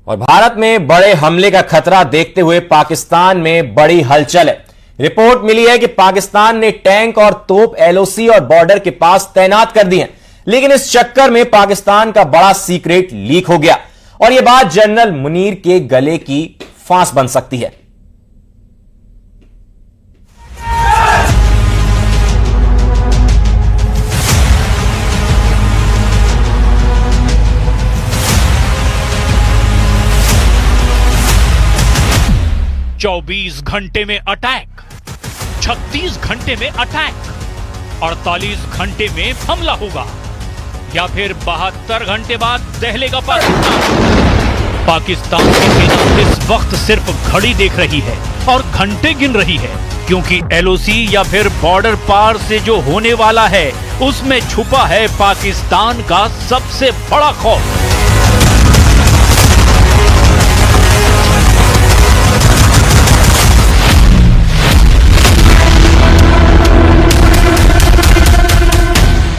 और भारत में बड़े हमले का खतरा देखते हुए पाकिस्तान में बड़ी हलचल है। रिपोर्ट मिली है कि पाकिस्तान ने टैंक और तोप एलओसी और बॉर्डर के पास तैनात कर दिए हैं, लेकिन इस चक्कर में पाकिस्तान का बड़ा सीक्रेट लीक हो गया और यह बात जनरल मुनीर के गले की फांस बन सकती है। चौबीस घंटे में अटैक, 36 घंटे में अटैक, 48 घंटे में हमला होगा या फिर 72 घंटे बाद दहलेगा पाकिस्तान। पाकिस्तान की सेना इस वक्त सिर्फ घड़ी देख रही है और घंटे गिन रही है, क्योंकि एलओसी या फिर बॉर्डर पार से जो होने वाला है उसमें छुपा है पाकिस्तान का सबसे बड़ा खौफ।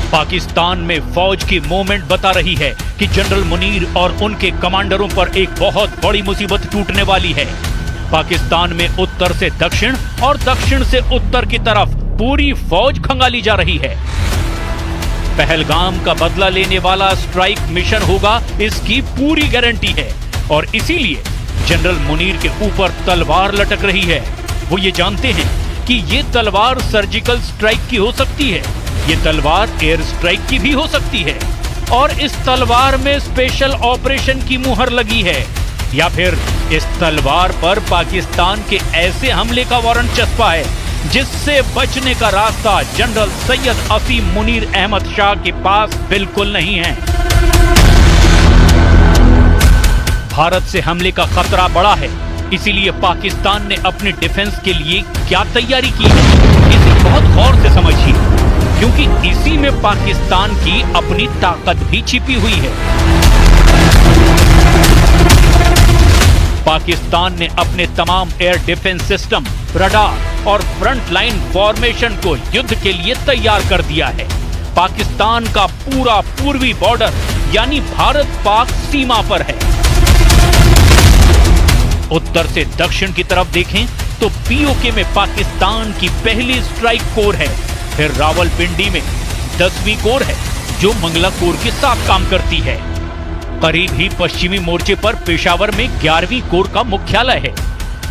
पाकिस्तान में फौज की मूवमेंट बता रही है कि जनरल मुनीर और उनके कमांडरों पर एक बहुत बड़ी मुसीबत टूटने वाली है। पाकिस्तान में उत्तर से दक्षिण और दक्षिण से उत्तर की तरफ पूरी फौज खंगाली जा रही है। पहलगाम का बदला लेने वाला स्ट्राइक मिशन होगा, इसकी पूरी गारंटी है और इसीलिए जनरल मुनीर के ऊपर तलवार लटक रही है। वो ये जानते हैं कि ये तलवार सर्जिकल स्ट्राइक की हो सकती है, ये तलवार एयर स्ट्राइक की भी हो सकती है और इस तलवार में स्पेशल ऑपरेशन की मुहर लगी है, या फिर इस तलवार पर पाकिस्तान के ऐसे हमले का वारंट चस्पा है जिससे बचने का रास्ता जनरल सैयद असीम मुनीर अहमद शाह के पास बिल्कुल नहीं है। भारत से हमले का खतरा बड़ा है, इसीलिए पाकिस्तान ने अपने डिफेंस के लिए क्या तैयारी की है, इसे बहुत गौर से समझिए, क्योंकि इसी में पाकिस्तान की अपनी ताकत भी छिपी हुई है। पाकिस्तान ने अपने तमाम एयर डिफेंस सिस्टम, रडार और फ्रंट लाइन फॉर्मेशन को युद्ध के लिए तैयार कर दिया है। पाकिस्तान का पूरा पूर्वी बॉर्डर यानी भारत पाक सीमा पर है। उत्तर से दक्षिण की तरफ देखें तो पीओके में पाकिस्तान की पहली स्ट्राइक कोर है, फिर रावलपिंडी में 10वीं कोर है जो मंगला कोर के साथ काम करती है। करीब ही पश्चिमी मोर्चे पर पेशावर में 11वीं कोर का मुख्यालय है,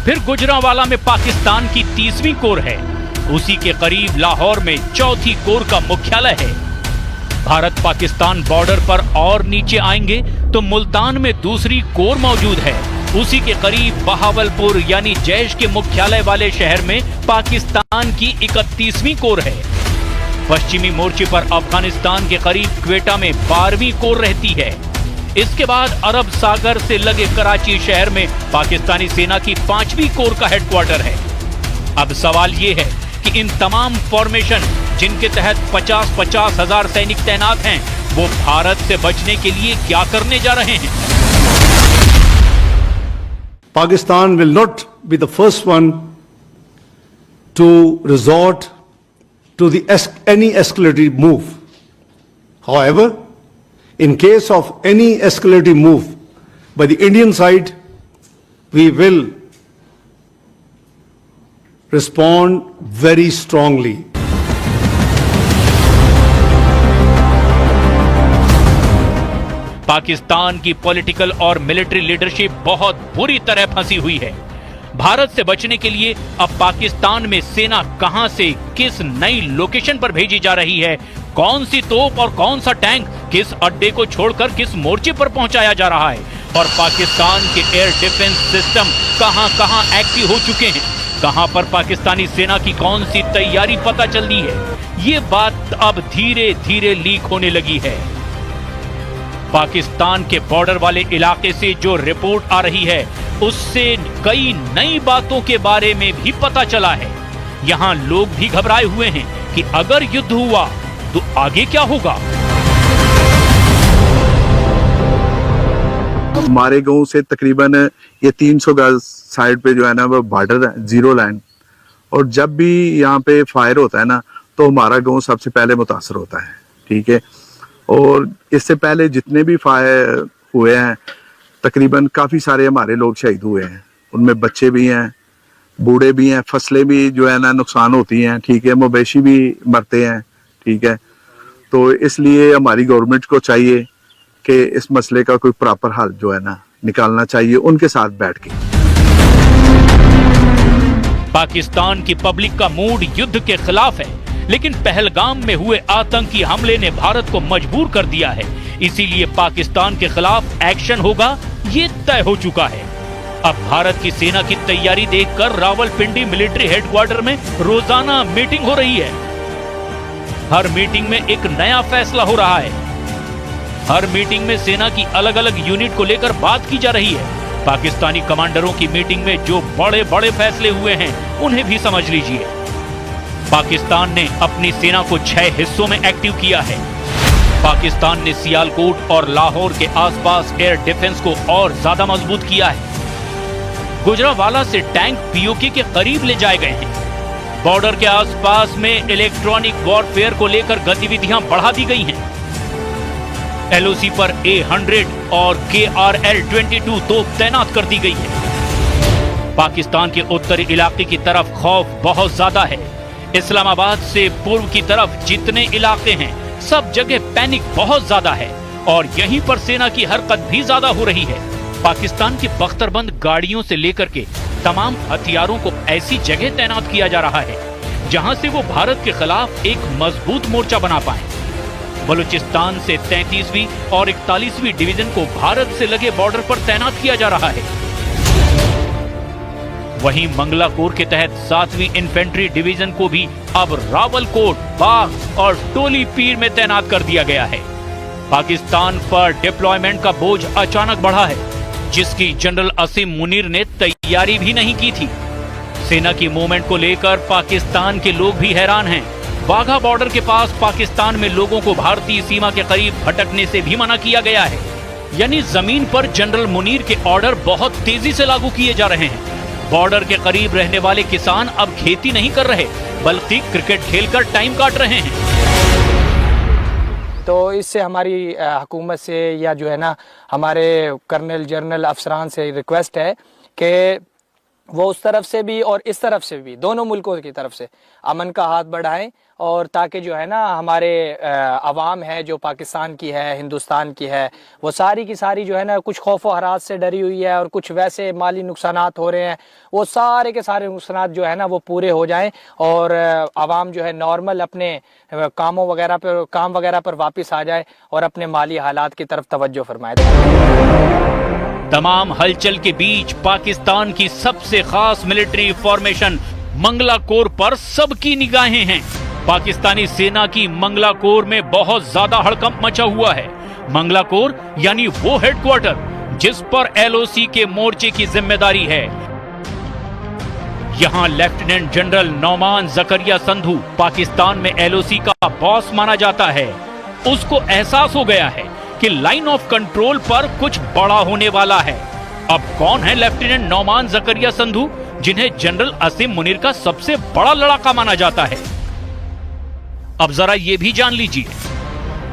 फिर गुजरांवाला में पाकिस्तान की 30वीं कोर है, उसी के करीब लाहौर में 4थी कोर का मुख्यालय है। भारत पाकिस्तान बॉर्डर पर और नीचे आएंगे तो मुल्तान में 2री कोर मौजूद है, उसी के करीब बहावलपुर यानी जैश के मुख्यालय वाले शहर में पाकिस्तान की 31वीं कोर है। पश्चिमी मोर्चे पर अफगानिस्तान के करीब क्वेटा में 12वीं कोर रहती है। इसके बाद अरब सागर से लगे कराची शहर में पाकिस्तानी सेना की 5वीं कोर का हेडक्वार्टर है। अब सवाल ये है कि इन तमाम फॉर्मेशन जिनके तहत 50-50 हजार सैनिक तैनात हैं, वो भारत से बचने के लिए क्या करने जा रहे हैं? Pakistan will not be the first one to resort to any escalating move. However, in case of any escalating move by the Indian side, we will respond very strongly. Pakistan की पॉलिटिकल और मिलिट्री लीडरशिप बहुत बुरी तरह फंसी हुई है। भारत से बचने के लिए अब पाकिस्तान में सेना कहां से किस नई लोकेशन पर भेजी जा रही है, कौन सी तोप और कौन सा टैंक किस अड्डे को छोड़कर किस मोर्चे पर पहुंचाया जा रहा है, और पाकिस्तान के एयर डिफेंस सिस्टम कहां-कहां एक्टिव हो चुके हैं, कहां पर पाकिस्तानी सेना की कौन सी तैयारी पता चल रही है, ये बात अब धीरे धीरे लीक होने लगी है। पाकिस्तान के बॉर्डर वाले इलाके से जो रिपोर्ट आ रही है उससे कई नई बातों के बारे में भी पता चला है। यहाँ लोग भी घबराए हुए हैं कि अगर युद्ध हुआ तो आगे क्या होगा। हमारे गांव से तकरीबन ये 300 गज साइड पे जो है ना वो बॉर्डर है, जीरो लाइन, और जब भी यहाँ पे फायर होता है ना तो हमारा गांव सबसे पहले मुतासर होता है। ठीक है, और इससे पहले जितने भी फायर हुए हैं तकरीबन काफी सारे हमारे लोग शहीद हुए हैं, उनमें बच्चे भी हैं, बूढ़े भी हैं, फसलें भी जो है ना नुकसान होती हैं, ठीक है, मवेशी भी मरते हैं, ठीक है। तो इसलिए हमारी गवर्नमेंट को चाहिए कि इस मसले का कोई प्रॉपर हल जो है ना निकालना चाहिए उनके साथ बैठ के। पाकिस्तान की पब्लिक का मूड युद्ध के खिलाफ है, लेकिन पहलगाम में हुए आतंकी हमले ने भारत को मजबूर कर दिया है, इसीलिए पाकिस्तान के खिलाफ एक्शन होगा, ये तय हो चुका है। अब भारत की सेना की तैयारी देखकर रावलपिंडी मिलिट्री हेडक्वार्टर में रोजाना मीटिंग हो रही है। हर मीटिंग में एक नया फैसला हो रहा है। हर मीटिंग में सेना की अलग अलग यूनिट को लेकर बात की जा रही है। पाकिस्तानी कमांडरों की मीटिंग में जो बड़े बड़े फैसले हुए हैं उन्हें भी समझ लीजिए। पाकिस्तान ने अपनी सेना को 6 हिस्सों में एक्टिव किया है। पाकिस्तान ने सियालकोट और लाहौर के आसपास एयर डिफेंस को और ज्यादा मजबूत किया है। गुजरावाला से टैंक पीओके के करीब ले जाए गए हैं। बॉर्डर के आसपास में इलेक्ट्रॉनिक वॉरफेयर को लेकर गतिविधियां बढ़ा दी गई हैं। एलओसी पर A100 और KRL-22 तोप तैनात कर दी गई है। पाकिस्तान के उत्तरी इलाके की तरफ खौफ बहुत ज्यादा है। इस्लामाबाद से पूर्व की तरफ जितने इलाके हैं सब जगह पैनिक बहुत ज्यादा है और यहीं पर सेना की हरकत भी ज्यादा हो रही है। पाकिस्तान की बख्तरबंद गाड़ियों से लेकर के तमाम हथियारों को ऐसी जगह तैनात किया जा रहा है जहां से वो भारत के खिलाफ एक मजबूत मोर्चा बना पाए। बलूचिस्तान से 33वीं और 41वीं डिवीजन को भारत से लगे बॉर्डर पर तैनात किया जा रहा है। वहीं मंगला कोर के तहत 7वीं इन्फेंट्री डिवीजन को भी अब रावलकोट, बाग और टोली पीर में तैनात कर दिया गया है। पाकिस्तान पर डिप्लॉयमेंट का बोझ अचानक बढ़ा है, जिसकी जनरल असीम मुनीर ने तैयारी भी नहीं की थी। सेना की मूवमेंट को लेकर पाकिस्तान के लोग भी हैरान हैं। वाघा बॉर्डर के पास पाकिस्तान में लोगों को भारतीय सीमा के करीब भटकने से भी मना किया गया है। यानी जमीन पर जनरल मुनीर के ऑर्डर बहुत तेजी से लागू किए जा रहे हैं। बॉर्डर के करीब रहने वाले किसान अब खेती नहीं कर रहे, बल्कि क्रिकेट खेलकर टाइम काट रहे हैं। तो इससे हमारी हुकूमत से या जो है ना हमारे कर्नल जनरल अफसरान से रिक्वेस्ट है कि वो उस तरफ से भी और इस तरफ से भी, दोनों मुल्कों की तरफ से अमन का हाथ बढ़ाएं, और ताकि जो है ना हमारे अवाम है जो पाकिस्तान की है, हिंदुस्तान की है, वो सारी की सारी जो है ना कुछ खौफ और हरास से डरी हुई है और कुछ वैसे माली नुकसानात हो रहे हैं, वो सारे के सारे नुकसानात जो है ना वो पूरे हो जाएं और अवाम जो है नॉर्मल अपने काम वगैरह पर वापस आ जाए और अपने माली हालात की तरफ तवज्जो फरमाए। तमाम हलचल के बीच पाकिस्तान की सबसे खास मिलिट्री फॉर्मेशन मंगला कोर पर सबकी निगाहें हैं। पाकिस्तानी सेना की मंगला कोर में बहुत ज्यादा हड़कंप मचा हुआ है। मंगला कोर यानी वो हेडक्वार्टर जिस पर एलओसी के मोर्चे की जिम्मेदारी है। यहां लेफ्टिनेंट जनरल नौमान जकरिया संधू पाकिस्तान में एलओसी का बॉस माना जाता है। उसको एहसास हो गया है कि लाइन ऑफ कंट्रोल पर कुछ बड़ा होने वाला है। अब कौन है लेफ्टिनेंट नौमान जकरिया संधू, जिन्हें जनरल असीम मुनीर का सबसे बड़ा लड़ाका माना जाता है? अब जरा ये भी जान लीजिए।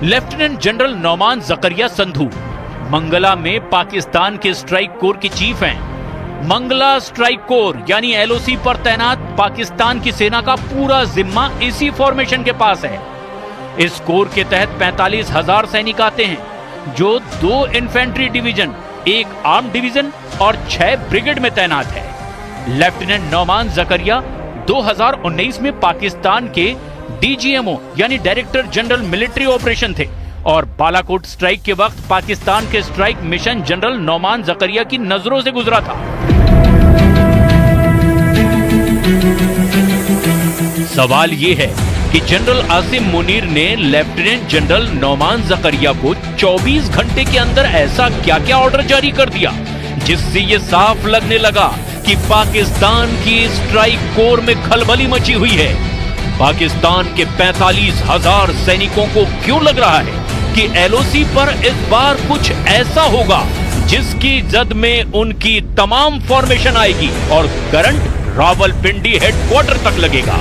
लेफ्टिनेंट जनरल नौमान जकरिया संधू मंगला में पाकिस्तान के स्ट्राइक कोर के चीफ हैं। मंगला स्ट्राइक कोर यानी एलओसी पर तैनात पाकिस्तान की सेना का पूरा जिम्मा इसी फॉर्मेशन के पास है। इस कोर के तहत 45,000 सैनिक आते हैं, जो 2 इन्फेंट्री डिवीजन, 1 आर्म डिवीजन और 6 ब्रिगेड में तैनात है। लेफ्टिनेंट नौमान जकरिया 2019 में पाकिस्तान के डीजीएमओ यानी डायरेक्टर जनरल मिलिट्री ऑपरेशन थे और बालाकोट स्ट्राइक के वक्त पाकिस्तान के स्ट्राइक मिशन जनरल नौमान जकरिया की नजरों से गुजरा था। सवाल ये है कि जनरल आसिम मुनीर ने लेफ्टिनेंट जनरल नौमान जकरिया को 24 घंटे के अंदर ऐसा क्या क्या ऑर्डर जारी कर दिया जिससे ये साफ लगने लगा कि पाकिस्तान की स्ट्राइक कोर में खलबली मची हुई है। पाकिस्तान के 45,000 सैनिकों को क्यों लग रहा है कि एलओसी पर इस बार कुछ ऐसा होगा जिसकी जद में उनकी तमाम फॉर्मेशन आएगी और करंट रावलपिंडी हेडक्वार्टर तक लगेगा।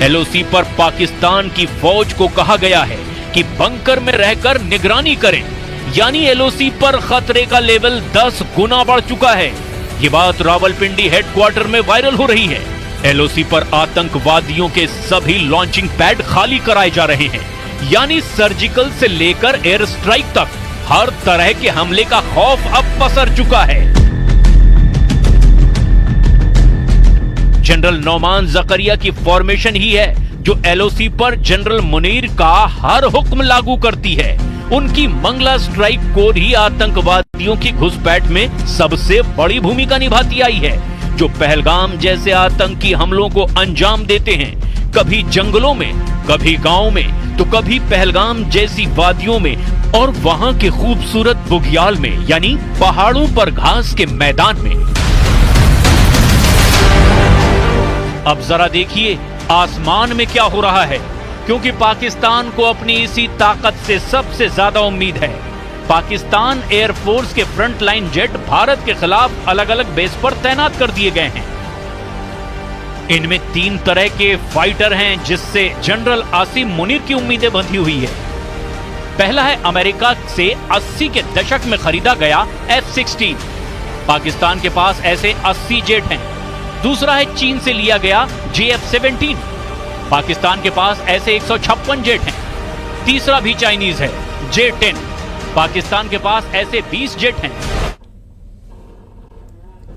एलओसी पर पाकिस्तान की फौज को कहा गया है कि बंकर में रहकर निगरानी करें, यानी एलओसी पर खतरे का लेवल 10 गुना बढ़ चुका है। ये बात रावलपिंडी हेडक्वार्टर में वायरल हो रही है। एलओसी पर आतंकवादियों के सभी लॉन्चिंग पैड खाली कराए जा रहे हैं, यानी सर्जिकल से लेकर एयर स्ट्राइक तक हर तरह के हमले का खौफ अब पसर चुका है। जनरल नौमान जकरिया की फॉर्मेशन ही है जो एलओसी पर जनरल मुनीर का हर हुक्म लागू करती है। उनकी मंगला स्ट्राइक कोर ही आतंकवादियों की घुसपैठ में सबसे बड़ी भूमिका निभाती आई है, जो पहलगाम जैसे आतंकी हमलों को अंजाम देते हैं, कभी जंगलों में, कभी गांव में, तो कभी पहलगाम जैसी वादियों में और वहां के खूबसूरत बुग्याल में, यानी पहाड़ों पर घास के मैदान में। अब जरा देखिए आसमान में क्या हो रहा है, क्योंकि पाकिस्तान को अपनी इसी ताकत से सबसे ज्यादा उम्मीद है। पाकिस्तान एयरफोर्स के फ्रंट लाइन जेट भारत के खिलाफ अलग अलग बेस पर तैनात कर दिए गए हैं। इनमें 3 तरह के फाइटर हैं, जिससे जनरल आसिम मुनीर की उम्मीदें बंधी हुई है। पहला है अमेरिका से 80 के दशक में खरीदा गया F-16। पाकिस्तान के पास ऐसे 80 जेट हैं। दूसरा है चीन से लिया गया JF-17। पाकिस्तान के पास ऐसे 156 जेट हैं। तीसरा भी चाइनीज है J-10। पाकिस्तान के पास ऐसे 20 जेट हैं।